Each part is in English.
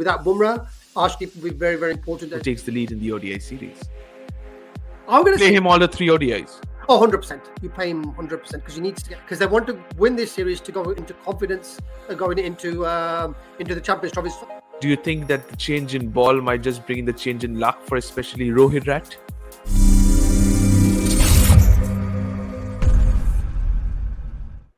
without Bumrah, Arshdeep will be very, very important. Who takes the lead in the ODI series? I'm going to play him all the 3 ODIs. Oh, 100%. You pay him 100% because he needs to because they want to win this series to go into confidence going into the Champions Trophy. Do you think that the change in ball might just bring in the change in luck for especially Rohit Rat?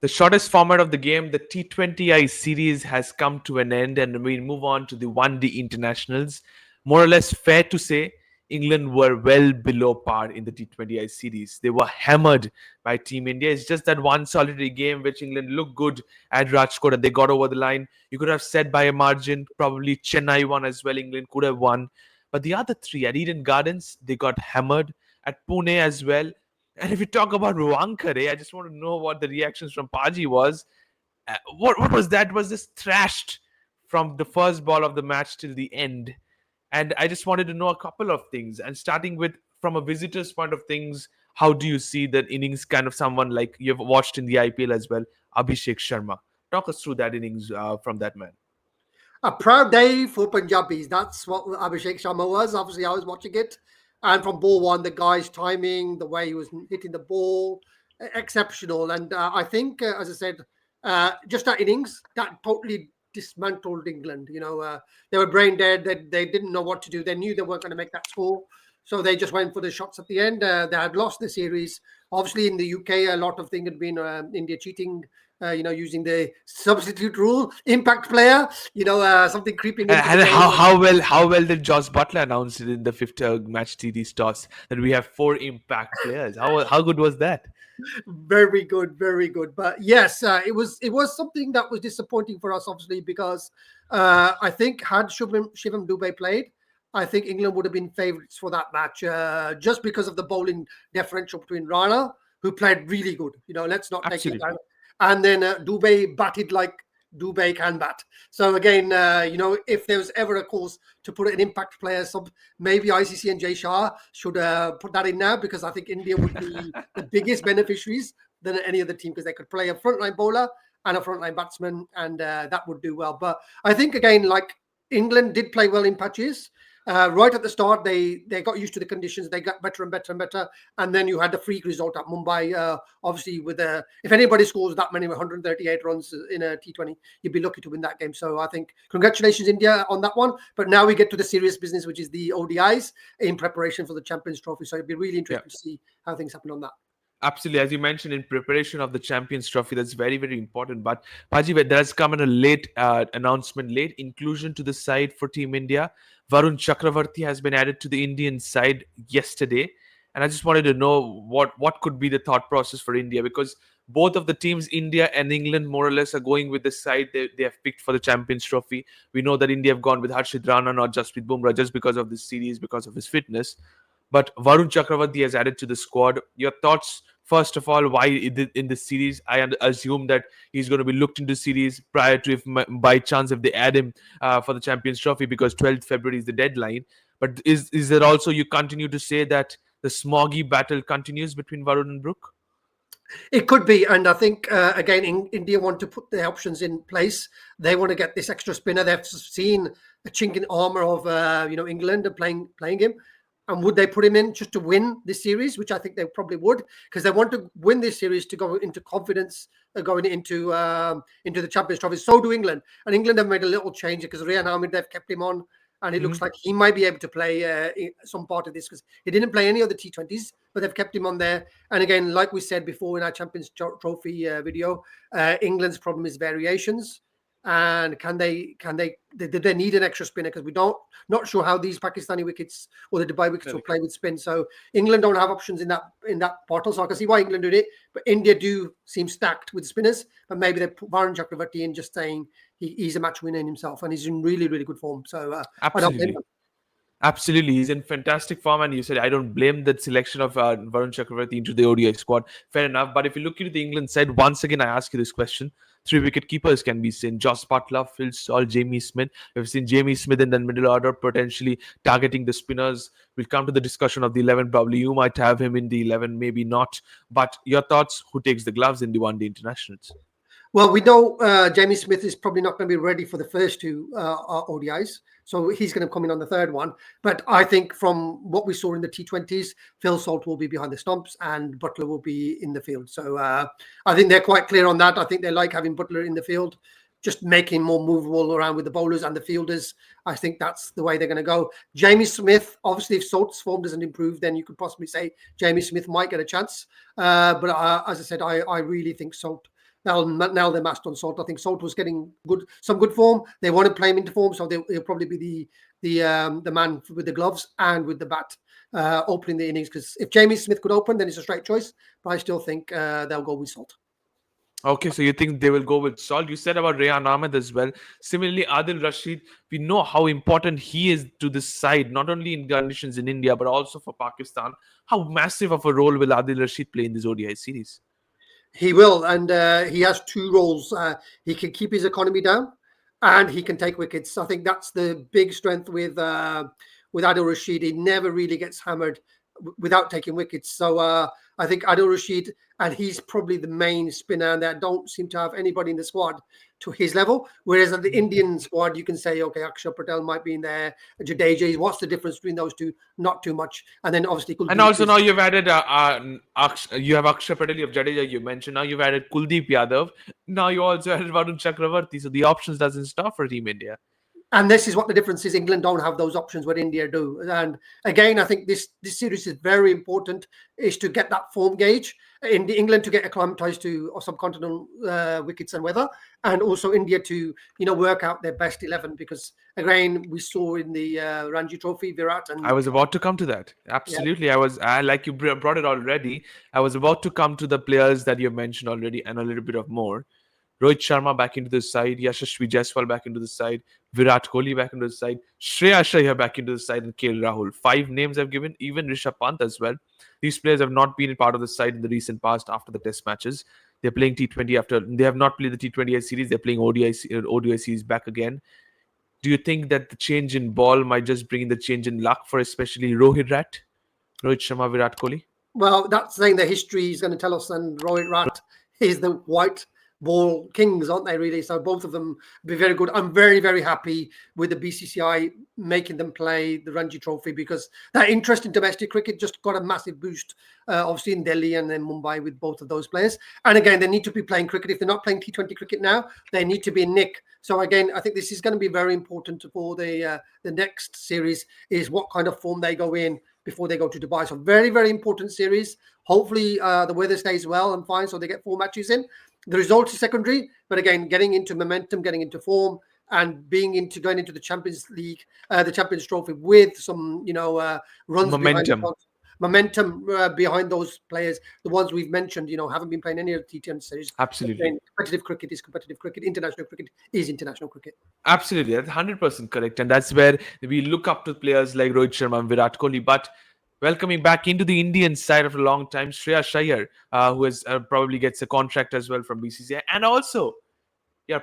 The shortest format of the game, the T20I series, has come to an end, and we move on to the 1D internationals. More or less fair to say, England were well below par in the T20I series. They were hammered by Team India. It's just that one solitary game which England looked good at Rajkot and they got over the line. You could have said by a margin, probably Chennai won as well. England could have won. But the other three, at Eden Gardens, they got hammered. At Pune as well. And if you talk about Ruankare, I just want to know what the reactions from Paji was. What was that? Was this thrashed from the first ball of the match till the end? And I just wanted to know a couple of things. And starting with, from a visitor's point of things, how do you see that innings kind of someone like you've watched in the IPL as well, Abhishek Sharma? Talk us through that innings from that man. A proud day for Punjabis. That's what Abhishek Sharma was. Obviously, I was watching it. And from ball one, the guy's timing, the way he was hitting the ball, exceptional. And I think, as I said, just that innings, that totally dismantled England. They were brain dead. They didn't know what to do. They knew they weren't going to make that score. So they just went for the shots at the end. They had lost the series. Obviously, in the UK, a lot of things had been India cheating, using the substitute rule, impact player, something creeping in. And how well did Josh Butler announce it in the fifth match series toss that we have 4 impact players? How good was that? Very good, very good. But yes, it was something that was disappointing for us, obviously, because I think had Shivam Dube played, I think England would have been favourites for that match, just because of the bowling differential between Rana, who played really good. Let's not take it down. And then Dube batted like Dube can bat. So again, if there was ever a cause to put an impact player sub, maybe ICC and Jay Shah should put that in now, because I think India would be the biggest beneficiaries than any other team, because they could play a frontline bowler and a frontline batsman, and that would do well. But I think, again, like England did play well in patches. Right at the start, they got used to the conditions. They got better and better and better. And then you had the freak result at Mumbai. Obviously, if anybody scores that many, 138 runs in a T20, you'd be lucky to win that game. So I think congratulations, India, on that one. But now we get to the serious business, which is the ODIs in preparation for the Champions Trophy. So it'd be really interesting to see how things happen on that. Absolutely. As you mentioned, in preparation of the Champions Trophy, that's very, very important. But Paji, there has come in a late announcement, late inclusion to the side for Team India. Varun Chakravarti has been added to the Indian side yesterday. And I just wanted to know what could be the thought process for India, because both of the teams, India and England, more or less are going with the side they have picked for the Champions Trophy. We know that India have gone with Harshit Rana, not just with Bumrah, just because of this series, because of his fitness. But Varun Chakravarti has added to the squad. Your thoughts, first of all, why in this series? I assume that he's going to be looked into series prior to, if by chance, if they add him for the Champions Trophy, because 12th February is the deadline. But is there also, you continue to say that the smoggy battle continues between Varun and Brook? It could be, and I think again, India want to put the options in place. They want to get this extra spinner. They've seen a chink in armor of England playing him. And would they put him in just to win this series, which I think they probably would, because they want to win this series to go into confidence going into the Champions Trophy. So do England. And England have made a little change because Rian Ahmed, they've kept him on. And it looks like he might be able to play some part of this, because he didn't play any of the T20s, but they've kept him on there. And again, like we said before in our Champions Trophy video, England's problem is variations. And do they need an extra spinner? Because not sure how these Pakistani wickets or the Dubai wickets will play with spin. So England don't have options in that portal. So I can see why England did it. But India do seem stacked with spinners. And maybe they put Varun Chakravarti in, just saying he's a match winner in himself, and he's in really, really good form. So absolutely. Absolutely, he's in fantastic form, and you said I don't blame that selection of Varun Chakravarti into the ODI squad. Fair enough, but if you look into the England side, once again I ask you this question: 3 wicket keepers can be seen: Josh Butler, Phil Saul, Jamie Smith. We've seen Jamie Smith in the middle order potentially targeting the spinners. We'll come to the discussion of the 11. Probably you might have him in the 11, maybe not. But your thoughts: who takes the gloves in the one-day internationals? Well, we know Jamie Smith is probably not going to be ready for the first two ODIs, so he's going to come in on the third one. But I think from what we saw in the T20s, Phil Salt will be behind the stumps and Butler will be in the field. So I think they're quite clear on that. I think they like having Butler in the field, just making more movable around with the bowlers and the fielders. I think that's the way they're going to go. Jamie Smith, obviously, if Salt's form doesn't improve, then you could possibly say Jamie Smith might get a chance. But as I said, I really think Salt. Now they're masked on Salt. I think Salt was getting some good form. They want to play him into form, so he'll probably be the man with the gloves and with the bat opening the innings. Because if Jamie Smith could open, then it's a straight choice. But I still think they'll go with Salt. Okay, so you think they will go with Salt. You said about Rehan Ahmed as well. Similarly, Adil Rashid, we know how important he is to this side, not only in conditions in India, but also for Pakistan. How massive of a role will Adil Rashid play in this ODI series? He will, and he has two roles. He can keep his economy down, and he can take wickets. I think that's the big strength with Adil Rashid. He never really gets hammered without taking wickets. So I think Adil Rashid, and he's probably the main spinner, and they don't seem to have anybody in the squad to his level. Whereas at the Indian squad, you can say, okay, Akshar Patel might be in there, Jadeja. What's the difference between those two? Not too much. And then obviously, and also now you've added, you have Akshar Patel, you have Jadeja, you mentioned. Now you've added Kuldeep Yadav. Now you also added Varun Chakravarti. So the options doesn't stop for Team India. And this is what the difference is. England don't have those options where India do. And again, I think this series is very important, is to get that form gauge in England to get acclimatized to subcontinental wickets and weather, and also India to work out their best 11. Because again, we saw in the Ranji Trophy, Virat and I was about to come to that. Absolutely, yeah. I like you brought it already. I was about to come to the players that you mentioned already and a little bit of more. Rohit Sharma back into the side, Yashasvi Jaiswal back into the side, Virat Kohli back into the side, Shreya Iyer back into the side, and KL Rahul. 5 names I've given, even Rishabh Pant as well. These players have not been part of the side in the recent past after the test matches. They're playing T20 after they have not played the T20 series. They're playing ODI series back again. Do you think that the change in ball might just bring in the change in luck for especially Rohit Sharma, Virat Kohli? Well, that's saying the history is going to tell us, and Rohit Rat is the white ball kings, aren't they, really? So both of them be very good. I'm very, very happy with the BCCI making them play the Ranji Trophy, because that interest in domestic cricket just got a massive boost, obviously in Delhi and then Mumbai with both of those players. And again, they need to be playing cricket. If they're not playing T20 cricket now, they need to be in nick. So again, I think this is going to be very important for the next series, is what kind of form they go in before they go to Dubai. So very, very important series. Hopefully the weather stays well and fine, so they get 4 matches in. The result is secondary, but again, getting into momentum, getting into form, and going into the Champions League, the Champions Trophy with some, runs momentum behind those players. The ones we've mentioned, haven't been playing any of the T10 series. Absolutely. Again, competitive cricket is competitive cricket. International cricket is international cricket. Absolutely, that's 100% correct, and that's where we look up to players like Rohit Sharma and Virat Kohli. But welcoming back into the Indian side after a long time, Shreya Iyer, who has probably gets a contract as well from BCCI, and also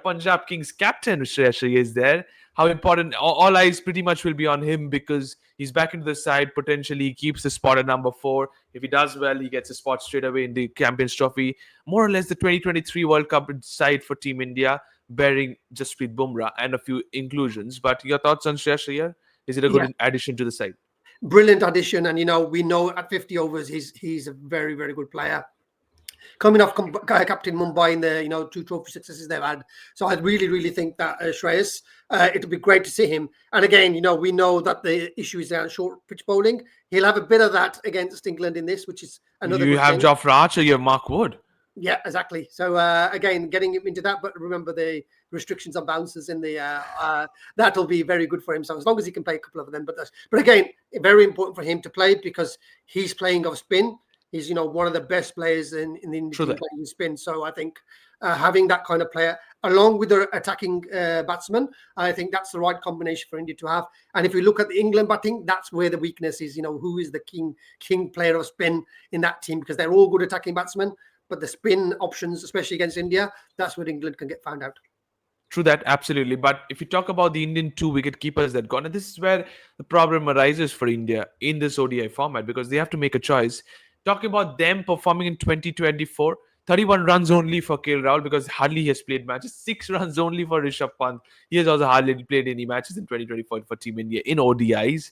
Punjab Kings captain Shreya Iyer is there. How important? All eyes pretty much will be on him, because he's back into the side. Potentially, he keeps the spot at number 4. If he does well, he gets a spot straight away in the Champions Trophy. More or less the 2023 World Cup side for Team India, bearing Jasprit Bumrah and a few inclusions. But your thoughts on Shreya Iyer? Is it a good addition to the side? Brilliant addition, and we know at 50 overs he's a very, very good player. Coming off captain Mumbai in the 2 trophy successes they've had, so I really, really think that Shreyas, it'll be great to see him. And again, we know that the issue is around short pitch bowling. He'll have a bit of that against England in this, which is another. You have Jofra Archer, you have Mark Wood. Yeah, exactly. So again, getting him into that, but remember the restrictions on bouncers in the that'll be very good for him. So as long as he can play a couple of them, but again, very important for him to play, because he's playing off spin. He's one of the best players in the Indian playing spin. So I think having that kind of player along with the attacking batsman, I think that's the right combination for India to have. And if we look at the England batting, that's where the weakness is. Who is the king player of spin in that team, because they're all good attacking batsmen. But the spin options, especially against India, that's where England can get found out. True that, absolutely. But if you talk about the Indian 2 wicket keepers that gone, and this is where the problem arises for India in this ODI format, because they have to make a choice. Talking about them performing in 2024, 31 runs only for KL Rahul because hardly he has played matches. 6 runs only for Rishabh Pant. He has also hardly played any matches in 2024 for Team India in ODIs.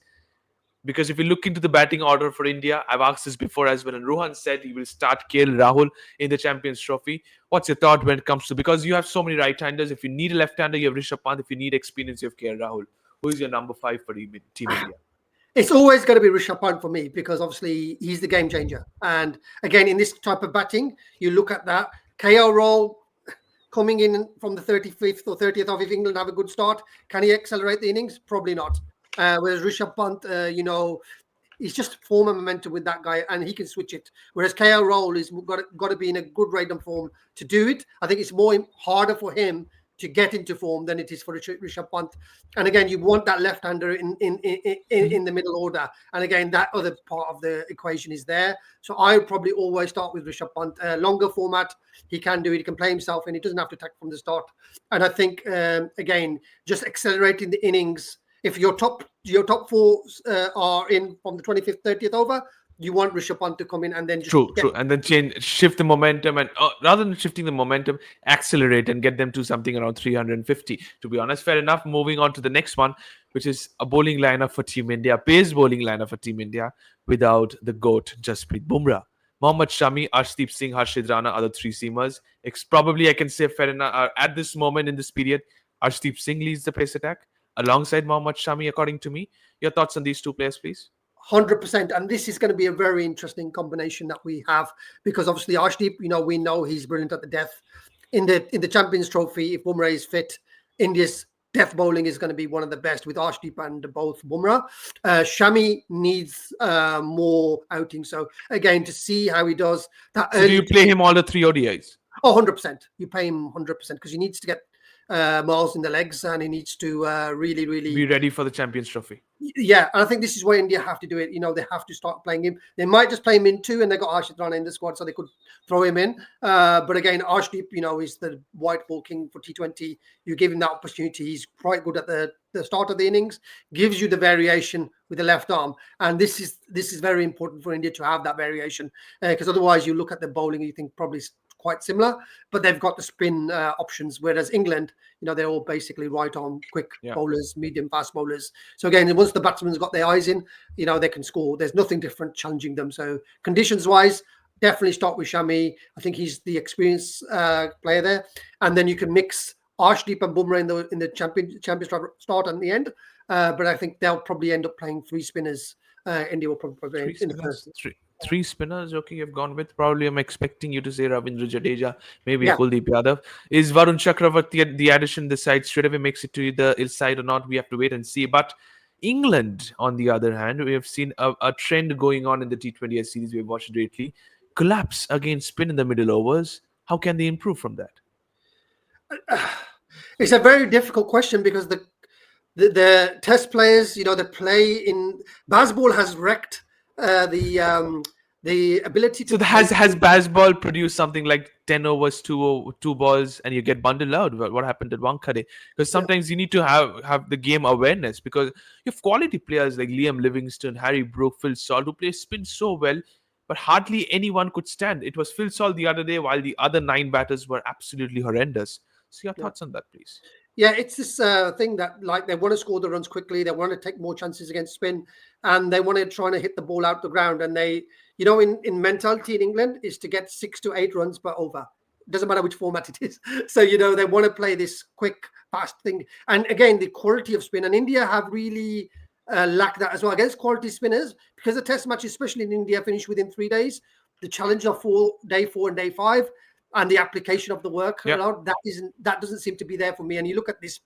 Because if you look into the batting order for India, I've asked this before as well, and Rohan said he will start KL Rahul in the Champions Trophy. What's your thought when it comes to, because you have so many right-handers, if you need a left-hander, you have Rishabh Pant. If you need experience, you have KL Rahul. Who is your number 5 for Team India? It's always going to be Rishabh Pant for me because obviously he's the game changer. And again, in this type of batting, you look at that. KL Rahul coming in from the 35th or 30th of, if England have a good start, can he accelerate the innings? Probably not. Whereas Rishabh Pant, he's just form and momentum with that guy, and he can switch it. Whereas KL Rahul is got to be in a good rate and form to do it. I think it's more harder for him to get into form than it is for Rishabh Pant. And again, you want that left-hander in the middle order. And again, that other part of the equation is there. So I would probably always start with Rishabh Pant. Longer format, he can do it. He can play himself, and he doesn't have to attack from the start. And I think again, just accelerating the innings. If your top 4 are in from the 25th, 30th over, you want Rishabh Pant to come in and then just true, and then shift the momentum, and rather than shifting the momentum, accelerate and get them to something around 350. To be honest, fair enough. Moving on to the next one, which is a bowling lineup for Team India, pace bowling lineup for Team India without the GOAT Jasprit Bumrah. Mohammad Shami, Arshdeep Singh, Harshit Rana are the 3 seamers. Probably I can say fair enough. At this moment in this period, Arshdeep Singh leads the pace attack alongside Mohammad Shami, according to me. Your thoughts on these 2 players, please? 100%, and this is going to be a very interesting combination that we have, because obviously Arshdeep, we know he's brilliant at the death. In the Champions Trophy, if Bumrah is fit, India's death bowling is going to be one of the best with Arshdeep and both Bumrah. Shami needs more outing. So again, to see how he does that. So do you play him all the 3 ODIs? Oh, 100%. You pay him 100% because he needs to get miles in the legs, and he needs to really be ready for the Champions Trophy. Yeah, and I think this is where India have to do it. They have to start playing him. They might just play him in 2, and they got Harshit Rana in the squad, so they could throw him in. But again, Arshdeep, is the white ball king for T20. You give him that opportunity. He's quite good at the start of the innings, gives you the variation with the left arm, and this is very important for India to have that variation, because otherwise you look at the bowling and you think probably quite similar, but they've got the spin options, whereas England, they're all basically right arm quick bowlers, medium fast bowlers. So again, once the batsman's got their eyes in, they can score. There's nothing different challenging them. So conditions wise, definitely start with Shami. I think he's the experienced player there, and then you can mix Arshdeep and Bumrah in the Champions start and the end. But I think they'll probably end up playing 3 spinners. India will probably in the first. 3 spinners. Okay, you've gone with. Probably I'm expecting you to say Ravindra Jadeja, maybe Kuldeep Yadav. Is Varun Chakravarti the addition this side straight away makes it to the side or not? We have to wait and see. But England, on the other hand, we have seen a trend going on in the T20I series we've watched lately. Collapse against spin in the middle overs. How can they improve from that? It's a very difficult question because the test players, they play in Bazball has wrecked the ability to. So has Bazball produced something like 10 overs, 2 balls, and you get bundled out? What happened at Wankhede? Because sometimes you need to have the game awareness, because you have quality players like Liam Livingstone, Harry Brook, Phil Salt, who play spin so well, but hardly anyone could stand. It was Phil Salt the other day, while the other 9 batters were absolutely horrendous. So your thoughts on that, please? Yeah, it's this thing that they want to score the runs quickly. They want to take more chances against spin, and they want to try to hit the ball out the ground. And they, in mentality in England is to get 6 to 8 runs per over. It doesn't matter which format it is. So, they want to play this quick, fast thing. And again, the quality of spin, and India have really lacked that as well against quality spinners, because the test matches, especially in India, finish within 3 days. The challenge of day 4 and day 5. And the application of the work, that doesn't seem to be there for me. And you look at this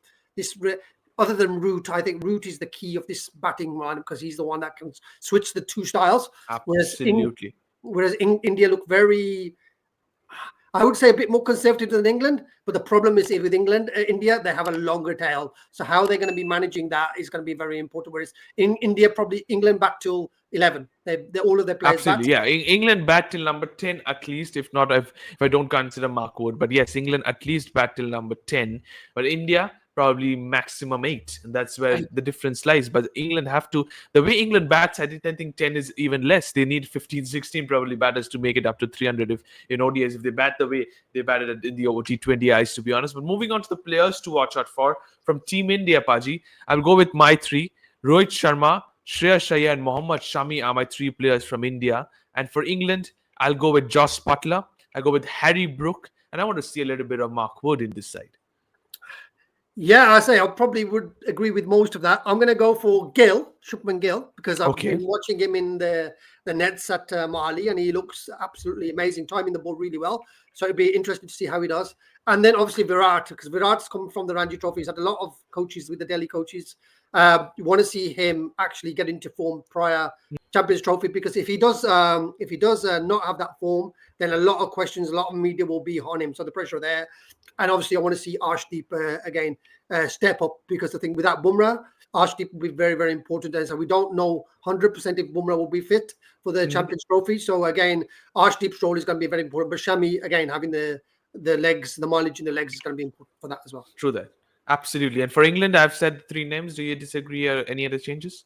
other than Root, I think Root is the key of this batting line, because he's the one that can switch the 2 styles. Absolutely. Whereas India look very, I would say, a bit more conservative than England. But the problem is with India, they have a longer tail. So how they're going to be managing that is going to be very important. Whereas in India, probably England bat till 11. They all of their players. Absolutely, yeah. England bat till number 10 at least, if not, if I don't consider Mark Wood. But yes, England at least bat till number 10. But India probably maximum 8, and that's where And the difference lies. But England have to, the way England bats, I think 10 is even less. They need 15, 16 probably batters to make it up to 300 if in ODIs, if they bat the way they batted in the T20Is, to be honest. But moving on to the players to watch out for from Team India, Paji, I'll go with my 3: Rohit Sharma, Shreyas Iyer, and Mohammad Shami are my 3 players from India. And for England, I'll go with Josh Butler, I'll go with Harry Brook, and I want to see a little bit of Mark Wood in this side. yeah, I say I probably would agree with most of that. I'm going to go for Shubman Gill, because I've Okay. been watching him in the nets at Mali, and he looks absolutely amazing, timing the ball really well. So it'd be interesting to see how he does. And then obviously Virat, because Virat's come from the Ranji Trophy. He's had a lot of coaches with the Delhi coaches. You want to see him actually get into form prior Champions Trophy, because if he does not have that form, then a lot of questions, a lot of media will be on him. So the pressure there. And obviously, I want to see Arshdeep again step up, because I think without Bumrah, Arshdeep will be very, very important. And so we don't know 100% if Bumrah will be fit for the Champions Trophy. So again, Arshdeep's role is going to be very important. But Shami, again, having the legs, the mileage in the legs is going to be important for that as well. True that. Absolutely. And for England, I've said 3 names. Do you disagree or any other changes?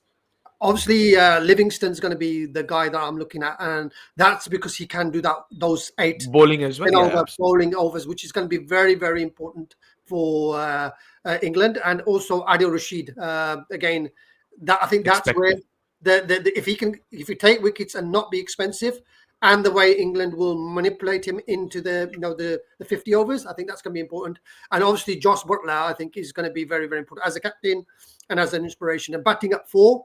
Obviously, Livingston's going to be the guy that I'm looking at, and that's because he can do those 8 bowling as well. Yeah, bowling overs, which is going to be very, very important for England. And also Adil Rashid. Again, that I think that's where if you take wickets and not be expensive, and the way England will manipulate him into the 50 overs, I think that's going to be important. And obviously, Josh Butler, I think, is going to be very, very important as a captain and as an inspiration. And batting at 4.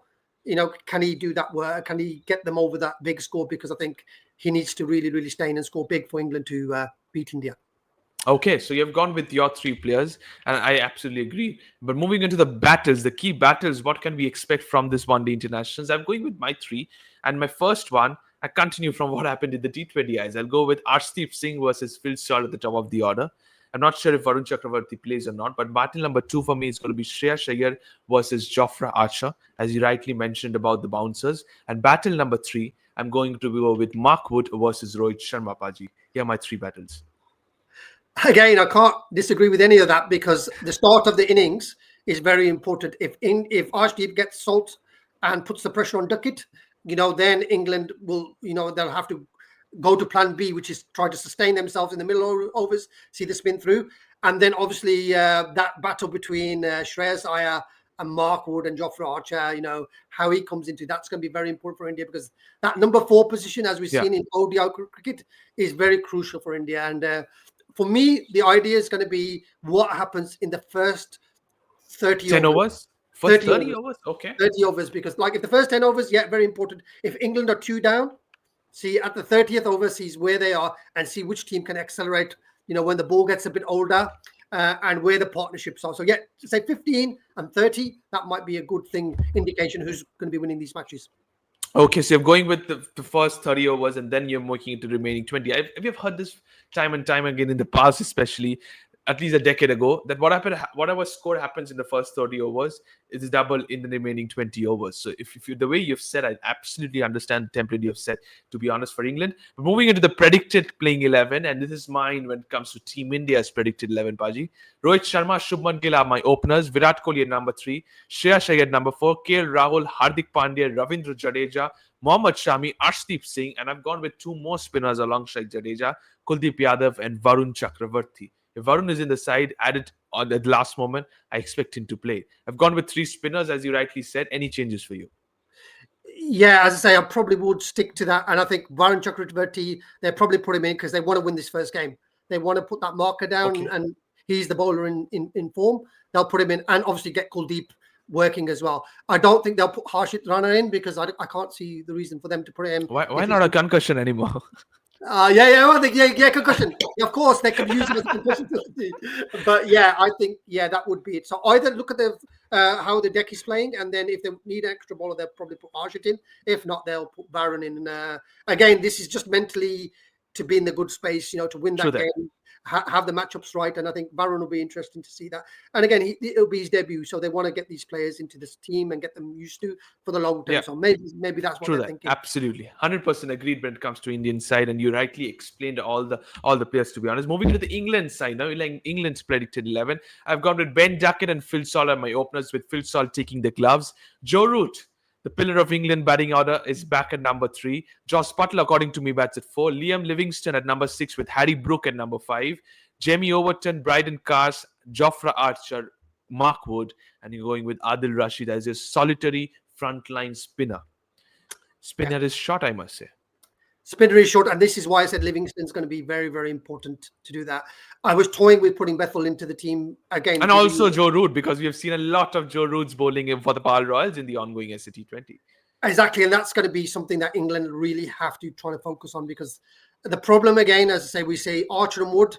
Can he do that work? Can he get them over that big score? Because I think he needs to really, really stay in and score big for England to beat India. Okay, so you've gone with your 3 players, and I absolutely agree. But moving into the batters, the key batters, what can we expect from this one-day internationals? I'm going with my 3, and my first one, I continue from what happened in the T20Is. I'll go with Arshdeep Singh versus Phil Salt at the top of the order. I'm not sure if Varun Chakravarti plays or not, but battle number 2 for me is going to be Shreyas Iyer versus Jofra Archer, as you rightly mentioned about the bouncers. And battle number 3, I'm going to go with Mark Wood versus Rohit Sharma, Paji. Here are my 3 battles. Again, I can't disagree with any of that, because the start of the innings is very important. If Arshdeep gets Salt and puts the pressure on Duckett, then England will, they'll have to go to plan B, which is try to sustain themselves in the middle overs, see the spin through. And then obviously that battle between Shreyas Iyer and Mark Wood and Jofra Archer, how he comes into that's going to be very important for India, because that number 4 position, as we've seen in ODI cricket, is very crucial for India. And for me, the idea is going to be what happens in the first 30 10 overs? First 30 overs? Okay. 30 overs, because if the first 10 overs, very important. If England are 2 down, see at the 30th over, sees where they are and see which team can accelerate, when the ball gets a bit older and where the partnerships are. So, say 15 and 30, that might be a good indication who's going to be winning these matches. Okay, so you're going with the first 30 overs and then you're making it to the remaining 20. Have you heard this time and time again in the past, especially at least a decade ago, that whatever score happens in the first 30 overs is double in the remaining 20 overs. So if you, the way you've said, I absolutely understand the template you've set, to be honest, for England. But moving into the predicted playing 11, and this is mine when it comes to Team India's predicted 11, Paji. Rohit Sharma, Shubman Gill are my openers. Virat Kohli at number 3. Shreyas Iyer at number 4. KL Rahul, Hardik Pandya, Ravindra Jadeja, Mohammad Shami, Arshdeep Singh, and I've gone with 2 more spinners alongside Jadeja, Kuldeep Yadav and Varun Chakravarti. If Varun is in the side, added on at the last moment, I expect him to play. I've gone with 3 spinners, as you rightly said. Any changes for you? Yeah, as I say, I probably would stick to that. And I think Varun Chakravarti, they probably put him in because they want to win this first game. They want to put that marker down, and he's the bowler in form. They'll put him in and obviously get Kuldeep working as well. I don't think they'll put Harshit Rana in, because I can't see the reason for them to put him. Why not a concussion anymore? I think concussion. Of course, they could use it as a concussion. But I think that would be it. So either look at how the deck is playing, and then if they need an extra bowler, they'll probably put Arshit in. If not, they'll put Varun in. Again, this is just mentally to be in the good space, to win that game. have the matchups right. And I think Barron will be interesting to see that. And again, it'll be his debut, so they want to get these players into this team and get them used to for the long term. Yeah. So maybe that's what True they're that. thinking. Absolutely. 100% agreed when it comes to Indian side, and you rightly explained all the players, to be honest. Moving to the England side now, like England's predicted 11. I've gone with Ben Duckett and Phil Salt are my openers, with Phil Salt taking the gloves. Joe Root, the pillar of England batting order, is back at number 3. Josh Butler, according to me, bats at 4. Liam Livingston at number 6, with Harry Brook at number 5. Jamie Overton, Bryden Cars, Jofra Archer, Mark Wood, and you're going with Adil Rashid as your solitary frontline spinner. Spinner is short, I must say. Spinner is short, and this is why I said Livingston's going to be very, very important to do that. I was toying with putting Bethel into the team again. And also Joe Root, because we have seen a lot of Joe Roots bowling for the Pal Royals in the ongoing T20. Exactly, and that's going to be something that England really have to try to focus on, because the problem, again, as I say, we say Archer and Wood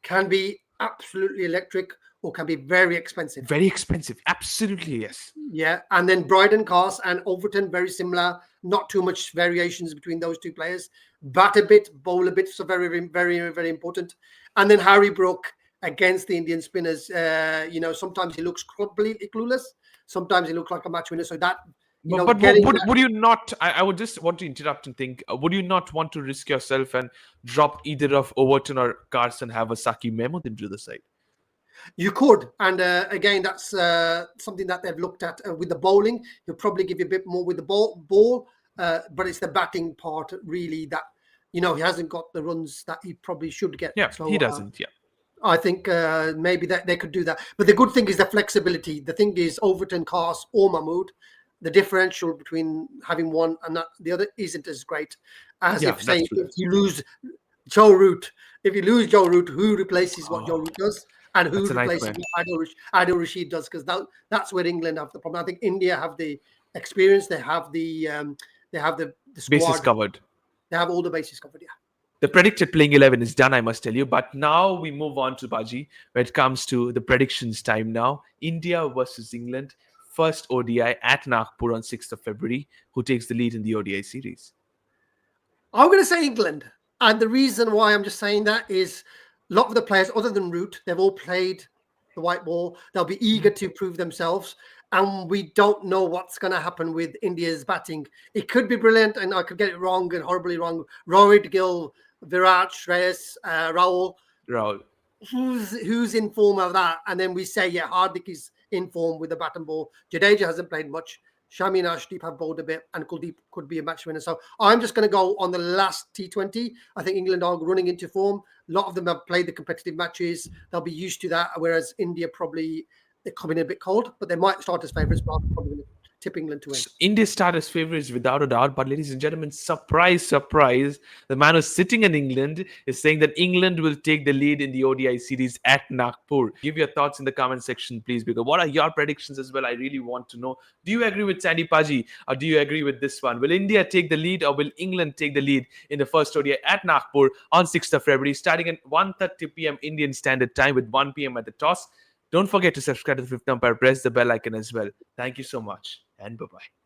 can be absolutely electric or can be very expensive. Very expensive, absolutely, yes. Yeah, and then Bryden Cars and Overton, very similar. Not too much variations between those two players. Bat a bit, bowl a bit, so very, very, very important. And then Harry Brook against the Indian spinners. Sometimes he looks completely clueless. Sometimes he looks like a match winner. So that, would you not? I would just want to interrupt and think. Would you not want to risk yourself and drop either of Overton or Carson, have a Saki Mehmood into the side? You could, and again, that's something that they've looked at with the bowling. He'll probably give you a bit more with the ball, but it's the batting part really that he hasn't got the runs that he probably should get. Yeah, so, he doesn't. Yeah, I think maybe that they could do that. But the good thing is the flexibility. The thing is Overton, Cars, or Mahmood. The differential between having one and the other isn't as great as if you lose Joe Root. If you lose Joe Root, who replaces what Joe Root does? And who replaces what Adil Rashid does? Because that's where England have the problem. I think India have the experience. They have the squad. Bases covered. They have all the bases covered. Yeah. The predicted playing 11 is done, I must tell you. But now we move on to Baji, where it comes to the predictions time now. India versus England. First ODI at Nagpur on 6th of February. Who takes the lead in the ODI series? I'm going to say England. And the reason why I'm just saying that is a lot of the players, other than Root, they've all played the white ball. They'll be eager to prove themselves. And we don't know what's going to happen with India's batting. It could be brilliant, and I could get it wrong and horribly wrong. Rohit, Gill, Virat, Shreyas, Rahul. Who's in form of that? And then we say, Hardik is in form with the bat and ball. Jadeja hasn't played much. Shami and Ashdeep have bowled a bit, and Kuldeep could be a match winner. So I'm just going to go on the last T20. I think England are running into form. A lot of them have played the competitive matches. They'll be used to that, whereas India probably, they're coming in a bit cold, but they might start as favourites, but I'm probably going to tip England to win. India start as favourites without a doubt, but ladies and gentlemen, surprise, the man who's sitting in England is saying that England will take the lead in the ODI series at Nagpur. Give your thoughts in the comment section, please, because what are your predictions as well? I really want to know. Do you agree with Sandy Paji, or do you agree with this one? Will India take the lead, or will England take the lead in the first ODI at Nagpur on 6th of February, starting at 1:30 p.m. Indian Standard Time with 1 p.m. at the toss? Don't forget to subscribe to the Fifth Umpire. Press the bell icon as well. Thank you so much, and bye-bye.